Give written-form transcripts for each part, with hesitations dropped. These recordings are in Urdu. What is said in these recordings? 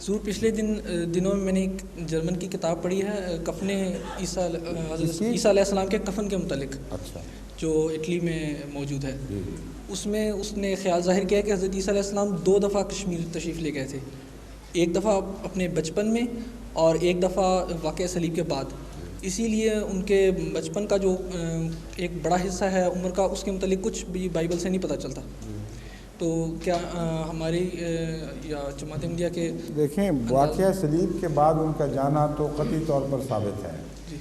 ضرور پچھلے دنوں میں میں نے ایک جرمن کی کتاب پڑھی ہے کفن عیسیٰ حضرت عیسیٰ علیہ السلام کے کفن کے متعلق، اچھا، جو اٹلی میں موجود ہے۔ جی جی، اس میں اس نے خیال ظاہر کیا کہ حضرت عیسیٰ علیہ السلام 2 دفعہ کشمیر تشریف لے گئے تھے، ایک دفعہ اپنے بچپن میں اور ایک دفعہ واقعہ صلیب کے بعد۔ اسی لیے ان کے بچپن کا جو ایک بڑا حصہ ہے عمر کا، اس کے متعلق کچھ بھی بائبل سے نہیں پتہ چلتا۔ تو کیا ہماری یا جماعت احمدیہ کے دیکھیں واقعہ صلیب کے بعد ان کا جانا تو قطعی طور پر ثابت ہے، جی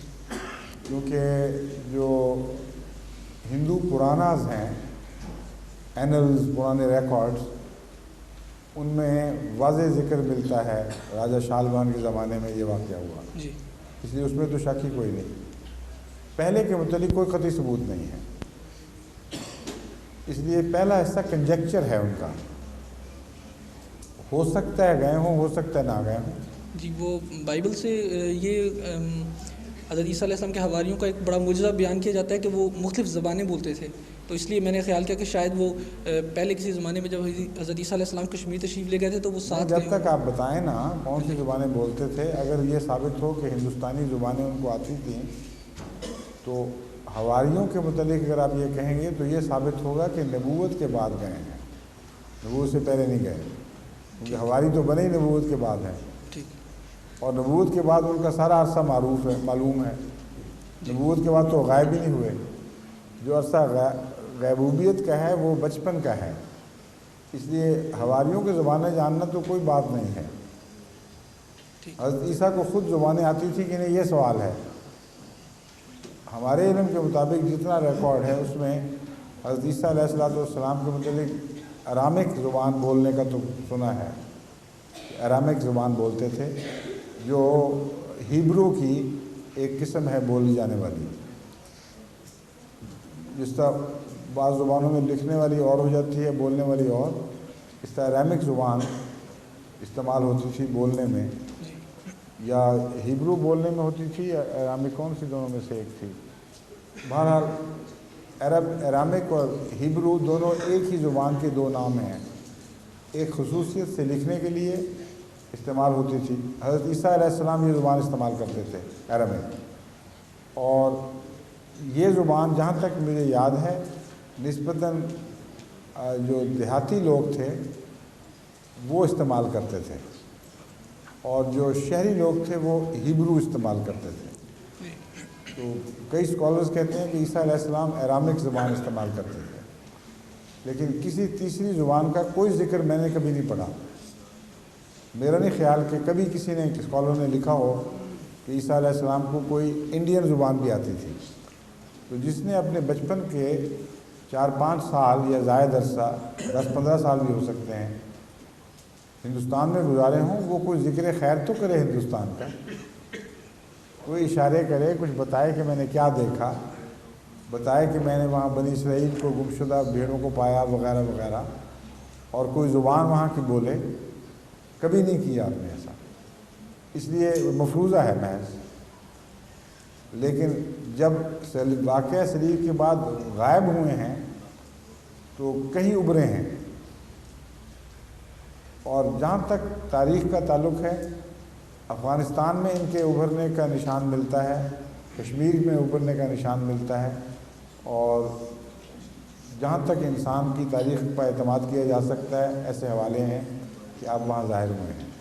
کیونکہ جو ہندو پراناز ہیں، اینلز، پرانے ریکارڈز، ان میں واضح ذکر ملتا ہے راجہ شالبان کے زمانے میں یہ واقعہ ہوا، جی اس لیے اس میں تو شک ہی کوئی نہیں۔ پہلے کے متعلق کوئی قطعی ثبوت نہیں ہے، اس لیے پہلا حصہ کنجیکچر ہے ان کا، ہو سکتا ہے گئے ہوں، ہو سکتا ہے نہ گئے ہوں۔ جی، وہ بائبل سے یہ حضرت عیسیٰ علیہ السلام کے حواریوں کا ایک بڑا معجزہ بیان کیا جاتا ہے کہ وہ مختلف زبانیں بولتے تھے، تو اس لیے میں نے خیال کیا کہ شاید وہ پہلے کسی زمانے میں جب حضرت عیسیٰ علیہ السلام کشمیر تشریف لے گئے تھے تو وہ ساتھ جب تک آپ بتائیں نا کون سی زبانیں بولتے تھے، اگر یہ ثابت ہو کہ ہندوستانی زبانیں ان کو آتی تھیں تو حواریوں کے متعلق اگر آپ یہ کہیں گے تو یہ ثابت ہوگا کہ نبوت کے بعد گئے ہیں، نبوت سے پہلے نہیں گئے، کیونکہ حواری تو بنے ہی نبوت کے بعد ہیں، اور نبوت کے بعد ان کا سارا عرصہ معلوم ہے۔ نبوت کے بعد تو غائب ہی نہیں ہوئے، جو عرصہ غیبوبیت کا ہے وہ بچپن کا ہے، اس لیے حواریوں کی زبانیں جاننا تو کوئی بات نہیں ہے۔ حضرت عیسیٰ کو خود زبانیں آتی تھی کہ نہیں، یہ سوال ہے۔ ہمارے علم کے مطابق جتنا ریکارڈ ہے اس میں حضرت عیسیٰ علیہ السلام کے متعلق ارامک زبان بولنے کا تو سنا ہے، ارامک زبان بولتے تھے جو ہیبرو کی ایک قسم ہے بولی جانے والی، جس طرح بعض زبانوں میں لکھنے والی اور ہو جاتی ہے، بولنے والی اور، اس طرح ارامک زبان استعمال ہوتی تھی بولنے میں، یا ہیبرو بولنے میں ہوتی تھی یا ارامک، کون سی دونوں میں سے ایک تھی۔ بہرحال ارامک اور ہیبرو دونوں ایک ہی زبان کے 2 نام ہیں، ایک خصوصیت سے لکھنے کے لیے استعمال ہوتی تھی۔ حضرت عیسیٰ علیہ السلام یہ زبان استعمال کرتے تھے ارامک، اور یہ زبان جہاں تک مجھے یاد ہے نسبتاً جو دیہاتی لوگ تھے وہ استعمال کرتے تھے، اور جو شہری لوگ تھے وہ ہیبرو استعمال کرتے تھے۔ تو کئی اسکالرز کہتے ہیں کہ عیسیٰ علیہ السلام ارامک زبان استعمال کرتے تھے، لیکن کسی تیسری زبان کا کوئی ذکر میں نے کبھی نہیں پڑھا۔ میرا نہیں خیال کہ کبھی کسی نے اسکالر نے لکھا ہو کہ عیسیٰ علیہ السلام کو کوئی انڈین زبان بھی آتی تھی۔ تو جس نے اپنے بچپن کے 4-5 سال یا زائد عرصہ 10-15 سال بھی ہو سکتے ہیں ہندوستان میں گزارے ہوں، وہ کوئی ذکر خیر تو کرے ہندوستان کا، کوئی اشارے کرے، کچھ بتائے کہ میں نے کیا دیکھا، بتائے کہ میں نے وہاں بنی اسرائیل کو گمشدہ بھیڑوں کو پایا وغیرہ وغیرہ، اور کوئی زبان وہاں کی بولے، کبھی نہیں کیا آپ نے ایسا، اس لیے مفروضہ ہے محض۔ لیکن جب واقعہ صلیب کے بعد غائب ہوئے ہیں تو کہیں ابھرے ہیں، اور جہاں تک تاریخ کا تعلق ہے افغانستان میں ان کے ابھرنے کا نشان ملتا ہے، کشمیر میں ابھرنے کا نشان ملتا ہے، اور جہاں تک انسان کی تاریخ پر اعتماد کیا جا سکتا ہے ایسے حوالے ہیں کہ آپ وہاں ظاہر ہوئے ہیں۔